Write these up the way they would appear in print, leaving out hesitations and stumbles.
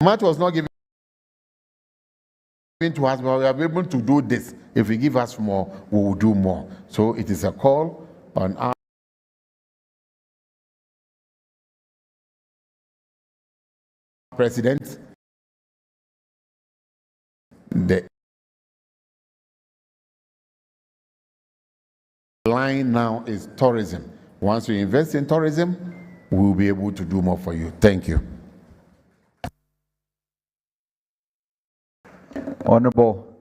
Much was not given to us, but we are able to do this. If you give us more, we will do more. So it is a call on our president. The line now is tourism. Once we invest in tourism, we will be able to do more for you. Thank you. Honorable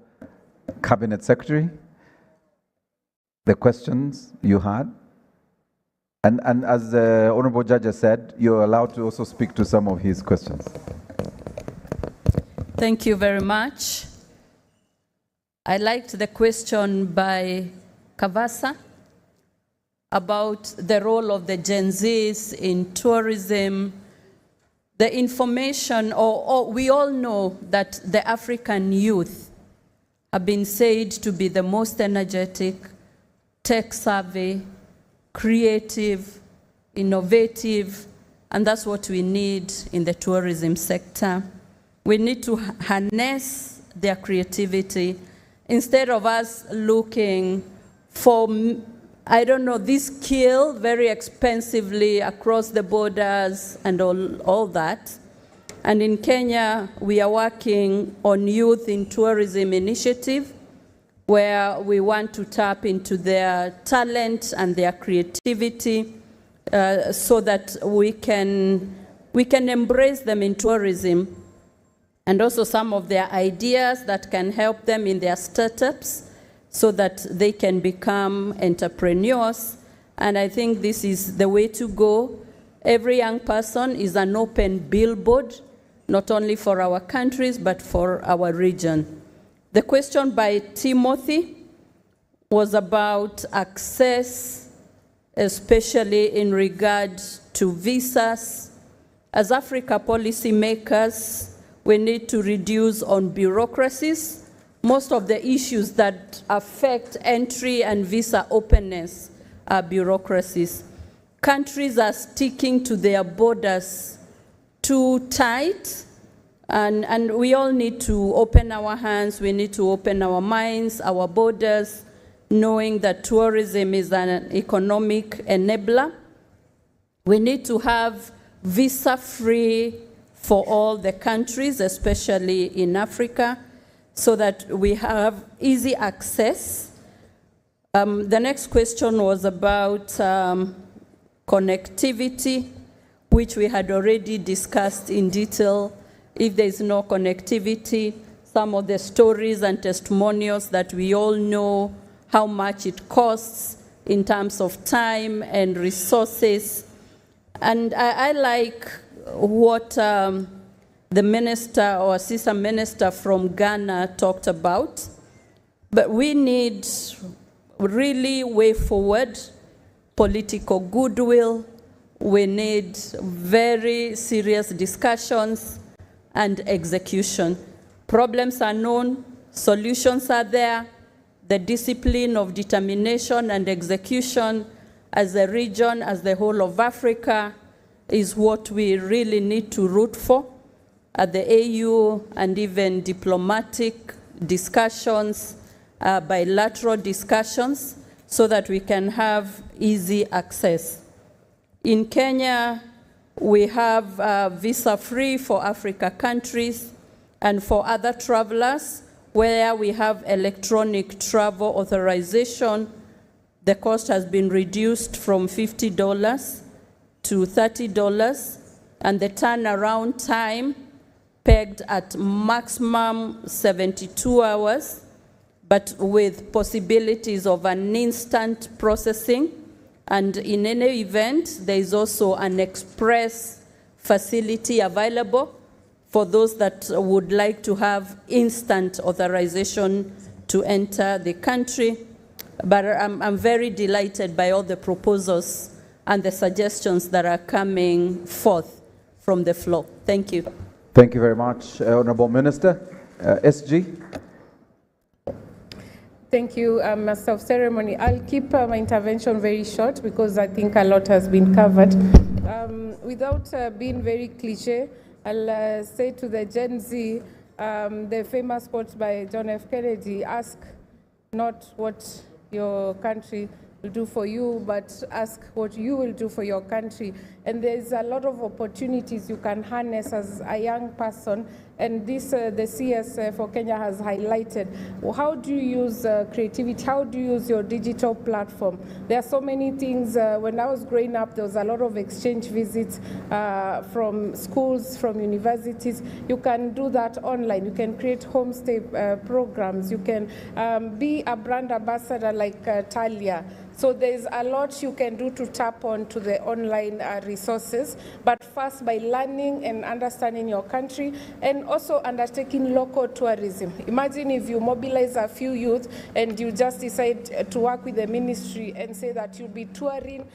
Cabinet Secretary, the questions you had, and as the Honorable Judge has said, you're allowed to also speak to some of his questions. Thank you very much. I liked the question by Kavasa about the role of the Gen Zs in tourism. The information, we all know that the African youth have been said to be the most energetic, tech-savvy, creative, innovative, and that's what we need in the tourism sector. We need to harness their creativity instead of us looking for, I don't know, this skill very expensively across the borders and all that. And in Kenya, we are working on Youth in Tourism Initiative, where we want to tap into their talent and their creativity so that we can embrace them in tourism, and also some of their ideas that can help them in their startups so that they can become entrepreneurs. And I think this is the way to go. Every young person is an open billboard, not only for our countries, but for our region. The question by Timothy was about access, especially in regard to visas. As Africa policymakers, we need to reduce on bureaucracies. Most of the issues that affect entry and visa openness are bureaucracies. Countries are sticking to their borders too tight, and we all need to open our hands, we need to open our minds, our borders, knowing that tourism is an economic enabler. We need to have visa-free for all the countries, especially in Africa, so that we have easy access. The next question was about connectivity, which we had already discussed in detail. If there is no connectivity, some of the stories and testimonials that we all know how much it costs in terms of time and resources. And I like what the minister or assistant minister from Ghana talked about, but we need really way forward political goodwill. We need very serious discussions and execution. Problems are known, solutions are there. The discipline of determination and execution as a region, as the whole of Africa, is what we really need to root for at the AU, and even diplomatic discussions, bilateral discussions, so that we can have easy access. In Kenya, we have visa-free for Africa countries and for other travelers, where we have electronic travel authorization. The cost has been reduced from $50 to $30, and the turnaround time pegged at maximum 72 hours, but with possibilities of an instant processing. And in any event, there is also an express facility available for those that would like to have instant authorization to enter the country. But I'm very delighted by all the proposals and the suggestions that are coming forth from the floor. Thank you. Thank you very much, Honorable Minister. SG. Thank you, Master of Ceremony. I'll keep my intervention very short because I think a lot has been covered. Without being very cliche, I'll say to the Gen Z, the famous quote by John F. Kennedy, ask not what your country will do for you, but ask what you will do for your country. And there's a lot of opportunities you can harness as a young person, and this the CS for Kenya has highlighted. Well, how do you use creativity? How do you use your digital platform? There are so many things. When I was growing up, there was a lot of exchange visits from schools, from universities. You can do that online. You can create homestay programs. You can be a brand ambassador like Talia. So there's a lot you can do to tap on to the online resources, but first by learning and understanding your country and also undertaking local tourism. Imagine if you mobilize a few youth and you just decide to work with the ministry and say that you'll be touring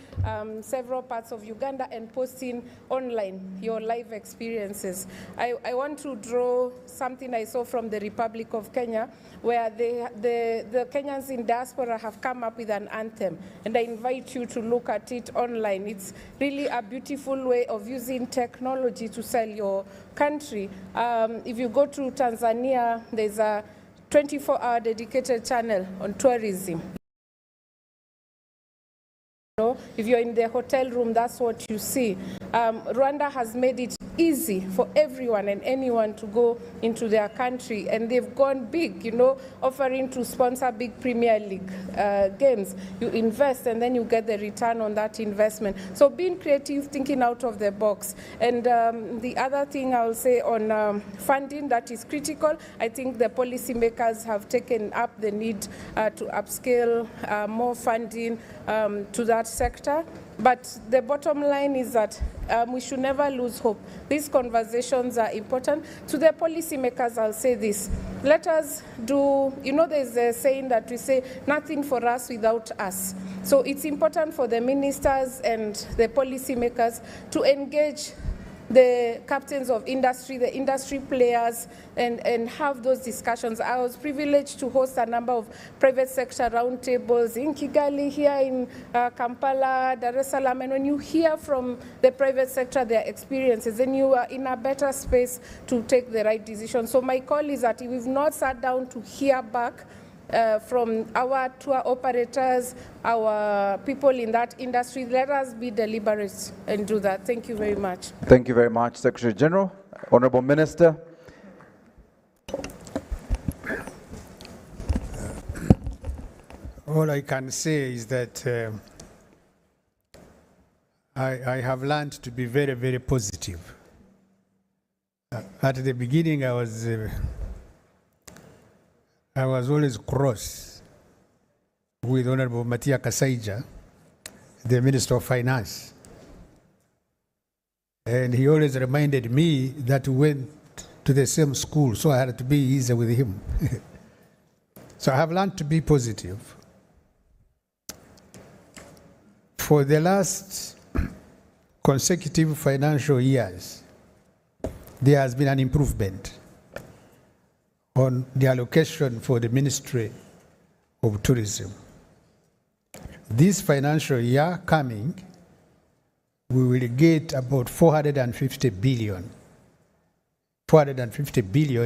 several parts of Uganda and posting online your live experiences. I want to draw something I saw from the Republic of Kenya, where the Kenyans in diaspora have come up with an anthem. And I invite you to look at it online. It's really a beautiful way of using technology to sell your country. If you go to Tanzania, there's a 24-hour dedicated channel on tourism. If you're in the hotel room, that's what you see. Rwanda has made it easy for everyone and anyone to go into their country, and they've gone big, offering to sponsor big Premier League games. You invest and then you get the return on that investment. So being creative, thinking out of the box. And the other thing I'll say on funding that is critical, I think the policymakers have taken up the need to upscale more funding to that sector. But the bottom line is that we should never lose hope. These conversations are important. To the policymakers, I'll say this. Let us do, there's a saying that we say, nothing for us without us. So it's important for the ministers and the policymakers to engage the captains of industry, the industry players, and have those discussions. I was privileged to host a number of private sector roundtables in Kigali, here in Kampala, Dar es Salaam, and when you hear from the private sector their experiences, then you are in a better space to take the right decision. So my call is that if we've not sat down to hear back from our tour operators, our people in that industry, let us be deliberate and do that. Thank you very much. Thank you very much, Secretary General. Honorable Minister. All I can say is that I have learned to be very, very positive. At the beginning, I was always cross with Honorable Matia Kasaija, the Minister of Finance. And he always reminded me that we went to the same school, so I had to be easy with him. So I have learned to be positive. For the last consecutive financial years, there has been an improvement on the allocation for the Ministry of Tourism. This financial year coming, we will get about 450 billion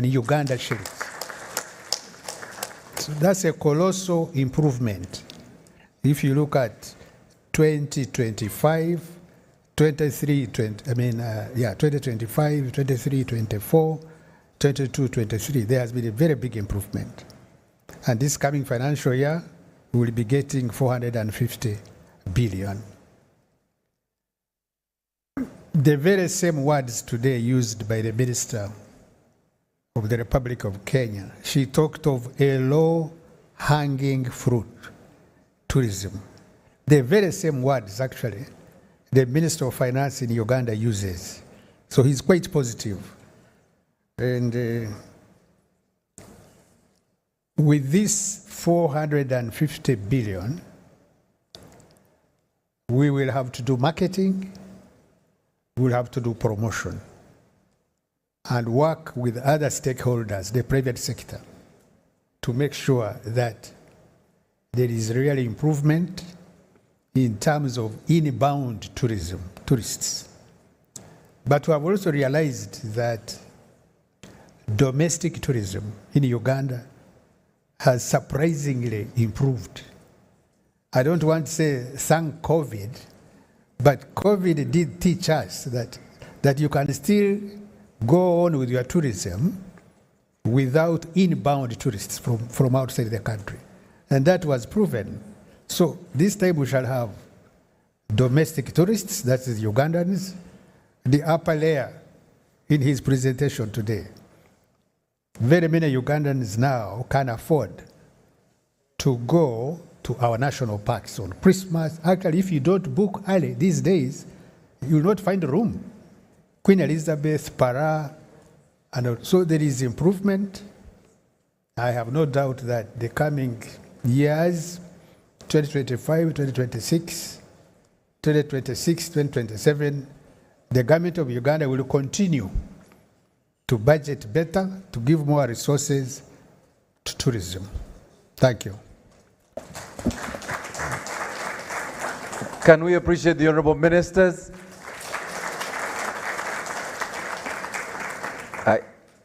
Uganda shillings. So that's a colossal improvement. If you look at 2025, 2025, 23, 24, 22, 23, there has been a very big improvement. And this coming financial year, we will be getting 450 billion. The very same words today used by the Minister of the Republic of Kenya. She talked of a low-hanging fruit, tourism. The very same words, actually, the Minister of Finance in Uganda uses. So he's quite positive. And with this 450 billion, we will have to do marketing, we'll have to do promotion, and work with other stakeholders, the private sector, to make sure that there is real improvement in terms of inbound tourism, tourists. But we have also realized that domestic tourism in Uganda has surprisingly improved. I don't want to say thank COVID, but COVID did teach us that you can still go on with your tourism without inbound tourists from outside the country. And that was proven. So this time we shall have domestic tourists, that is Ugandans, the upper layer in his presentation today. Very many Ugandans now can afford to go to our national parks on Christmas. Actually, if you don't book early these days, you will not find a room. Queen Elizabeth, Para, and so there is improvement. I have no doubt that the coming years, 2025, 2026, 2027, the government of Uganda will continue to budget better, to give more resources to tourism. Thank you. Can we appreciate the honorable ministers?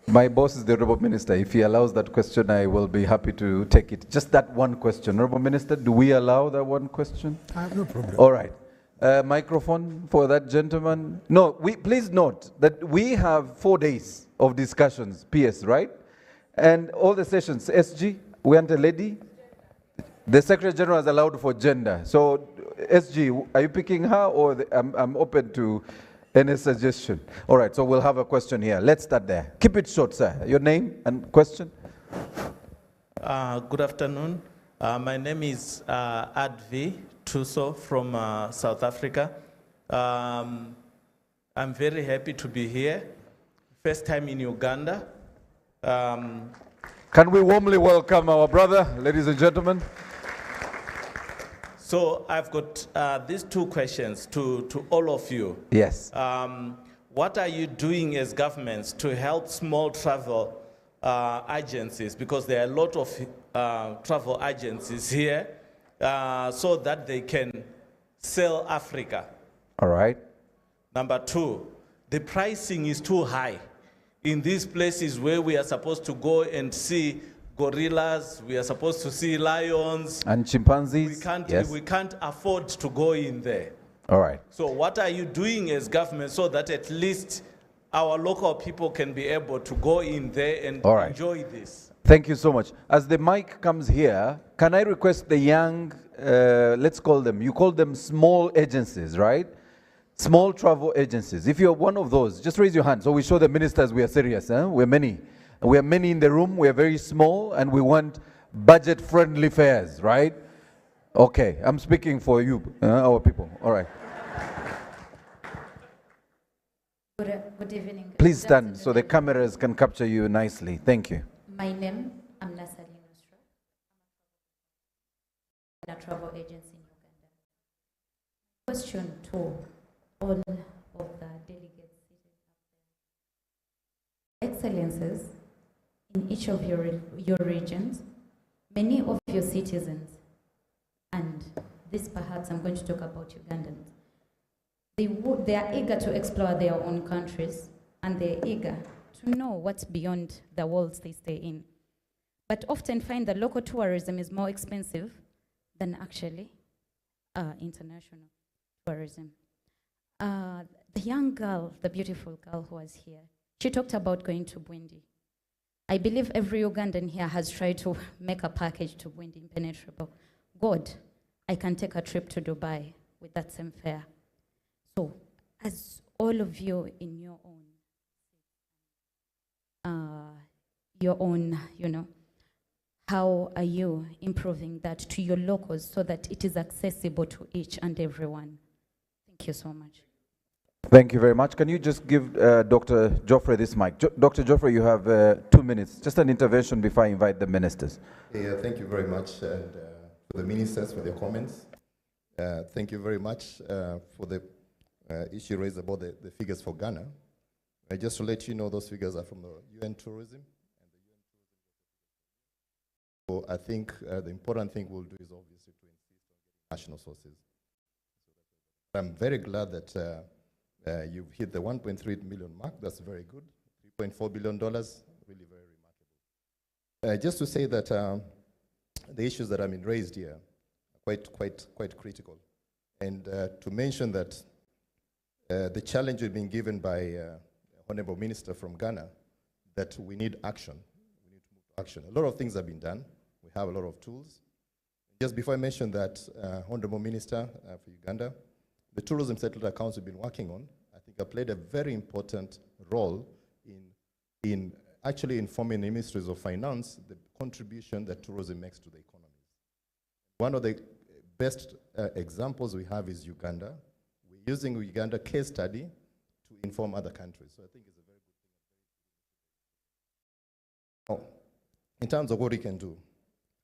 My boss is the honorable minister. If he allows that question, I will be happy to take it. Just that one question. Honorable minister, do we allow that one question? I have no problem. All right. Microphone for that gentleman. No, please note that we have 4 days of discussions, PS, right? And all the sessions, SG, we want a lady. The Secretary General is allowed for gender. So, SG, are you picking her, or I'm open to any suggestion? All right, so we'll have a question here. Let's start there. Keep it short, sir. Your name and question? Good afternoon. My name is Advi Tuso from South Africa. I'm very happy to be here. First time in Uganda. Can we warmly welcome our brother, ladies and gentlemen? So I've got these 2 questions to all of you. Yes. What are you doing as governments to help small travel agencies? Because there are a lot of travel agencies here so that they can sell Africa. All right. Number 2, the pricing is too high. In these places where we are supposed to go and see gorillas, we are supposed to see lions. And chimpanzees? We can't afford to go in there. All right. So what are you doing as government so that at least our local people can be able to go in there and enjoy this? Thank you so much. As the mic comes here, can I request the young, let's call them, you call them small agencies, right? Small travel agencies. If you're one of those, just raise your hand so we show the ministers we are serious. We're many. We are many in the room. We are very small and we want budget-friendly fares, right? Okay, I'm speaking for you, our people. All right. Good evening. Please stand so the cameras can capture you nicely. Thank you. My name, I'm Nasali Nusra. I'm a travel agency in Uganda. Question to all of the delegates seated up there. Excellencies, in each of your regions, many of your citizens, and this perhaps I'm going to talk about Ugandans, they are eager to explore their own countries, and they're eager to know what's beyond the walls they stay in, but often find that local tourism is more expensive than actually international tourism. The young girl, the beautiful girl who was here, she talked about going to Bwindi. I believe every Ugandan here has tried to make a package to Bwindi impenetrable. God, I can take a trip to Dubai with that same fare. So, as all of you in your own, how are you improving that to your locals so that it is accessible to each and everyone? Thank you so much. Thank you very much. Can you just give Dr. Joffrey this mic? Dr. Joffrey, you have 2 minutes. Just an intervention before I invite the ministers. Yeah, thank you very much and, for the ministers for their comments. Thank you very much for the issue raised about the figures for Ghana. Just to let you know, those figures are from the UN Tourism. So I think the important thing we'll do is obviously to insist on national sources. I'm very glad that You've hit the $1.3 million mark. That's very good. $3.4 billion, really very remarkable. Just to say that the issues that have been raised here are quite critical. And to mention that the challenge we've been given by Honorable Minister from Ghana, that we need action. We need to move to action. A lot of things have been done. We have a lot of tools. Just before I mention that, Honorable Minister for Uganda, the Tourism Settlement Accounts we've been working on, I think have played a very important role in actually informing the Ministries of Finance the contribution that tourism makes to the economy. One of the best examples we have is Uganda. We're using Uganda case study to inform other countries. So I think it's a very good thing. In terms of what we can do,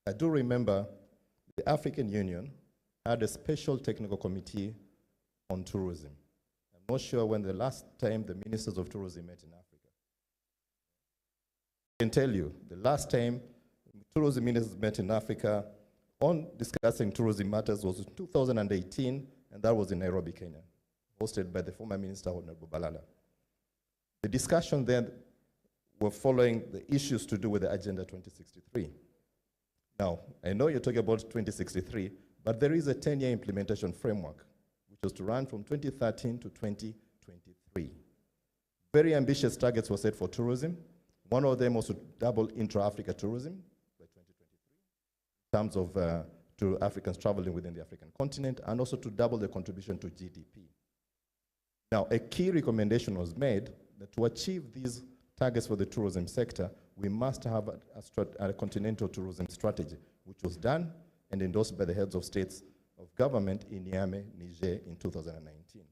I do remember the African Union had a special technical committee on tourism. I'm not sure when the last time the ministers of tourism met in Africa. I can tell you, the last time tourism ministers met in Africa on discussing tourism matters was in 2018, and that was in Nairobi, Kenya, hosted by the former Minister, Honorable Balala. The discussion then were following the issues to do with the Agenda 2063. Now, I know you're talking about 2063, but there is a 10-year implementation framework, which was to run from 2013 to 2023. Very ambitious targets were set for tourism. One of them was to double intra-Africa tourism by 2023, in terms of to Africans traveling within the African continent, and also to double the contribution to GDP. Now, a key recommendation was made that to achieve these targets for the tourism sector, we must have a continental tourism strategy, which was done and endorsed by the heads of states of government in Niamey, Niger in 2019.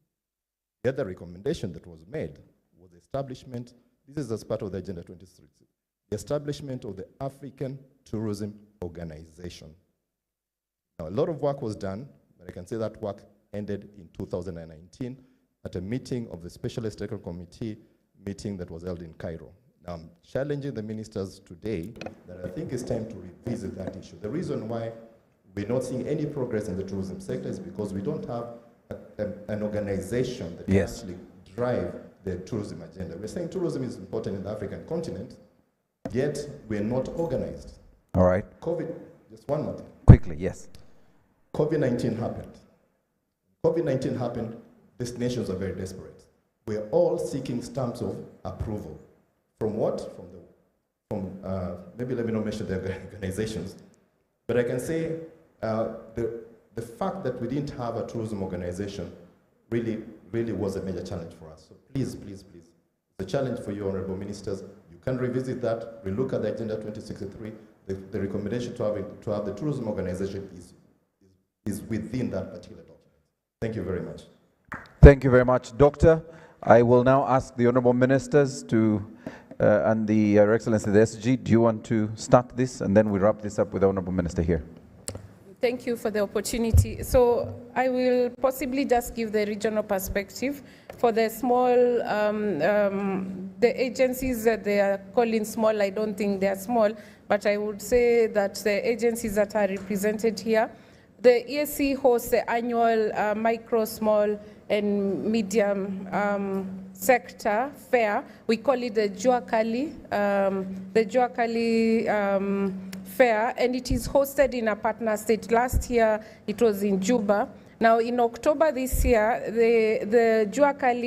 The other recommendation that was made was the establishment, this is as part of the Agenda 2060, the establishment of the African Tourism Organization. Now, a lot of work was done, but I can say that work ended in 2019 at a meeting of the Specialist Technical Committee meeting that was held in Cairo. Now, I'm challenging the ministers today that I think it's time to revisit that issue. The reason why we're not seeing any progress in the tourism sector is because we don't have an organization that can actually drive the tourism agenda. We're saying tourism is important in the African continent, yet we're not organized. All right. Just one more thing. Quickly, yes. COVID-19 happened. COVID-19 happened, destinations are very desperate. We're all seeking stamps of approval. From what? Maybe let me not mention the organizations, but I can say the fact that we didn't have a tourism organization really was a major challenge for us. So please, it's a challenge for you, honorable ministers. You can revisit that, relook at the Agenda 2063. The recommendation to have the tourism organization is within that particular document. Thank you very much. Thank you very much, Doctor. I will now ask the honorable ministers to, and Your Excellency, the SG, do you want to start this? And then we wrap this up with the honorable minister here. Thank you for the opportunity. So I will possibly just give the regional perspective for the small, the agencies that they are calling small. I don't think they are small, but I would say that the agencies that are represented here, the EAC hosts the annual micro, small, and medium sector fair. We call it the Juakali fair, and it is hosted in a partner state. Last year, it was in Juba. Now, in October this year, the Juakali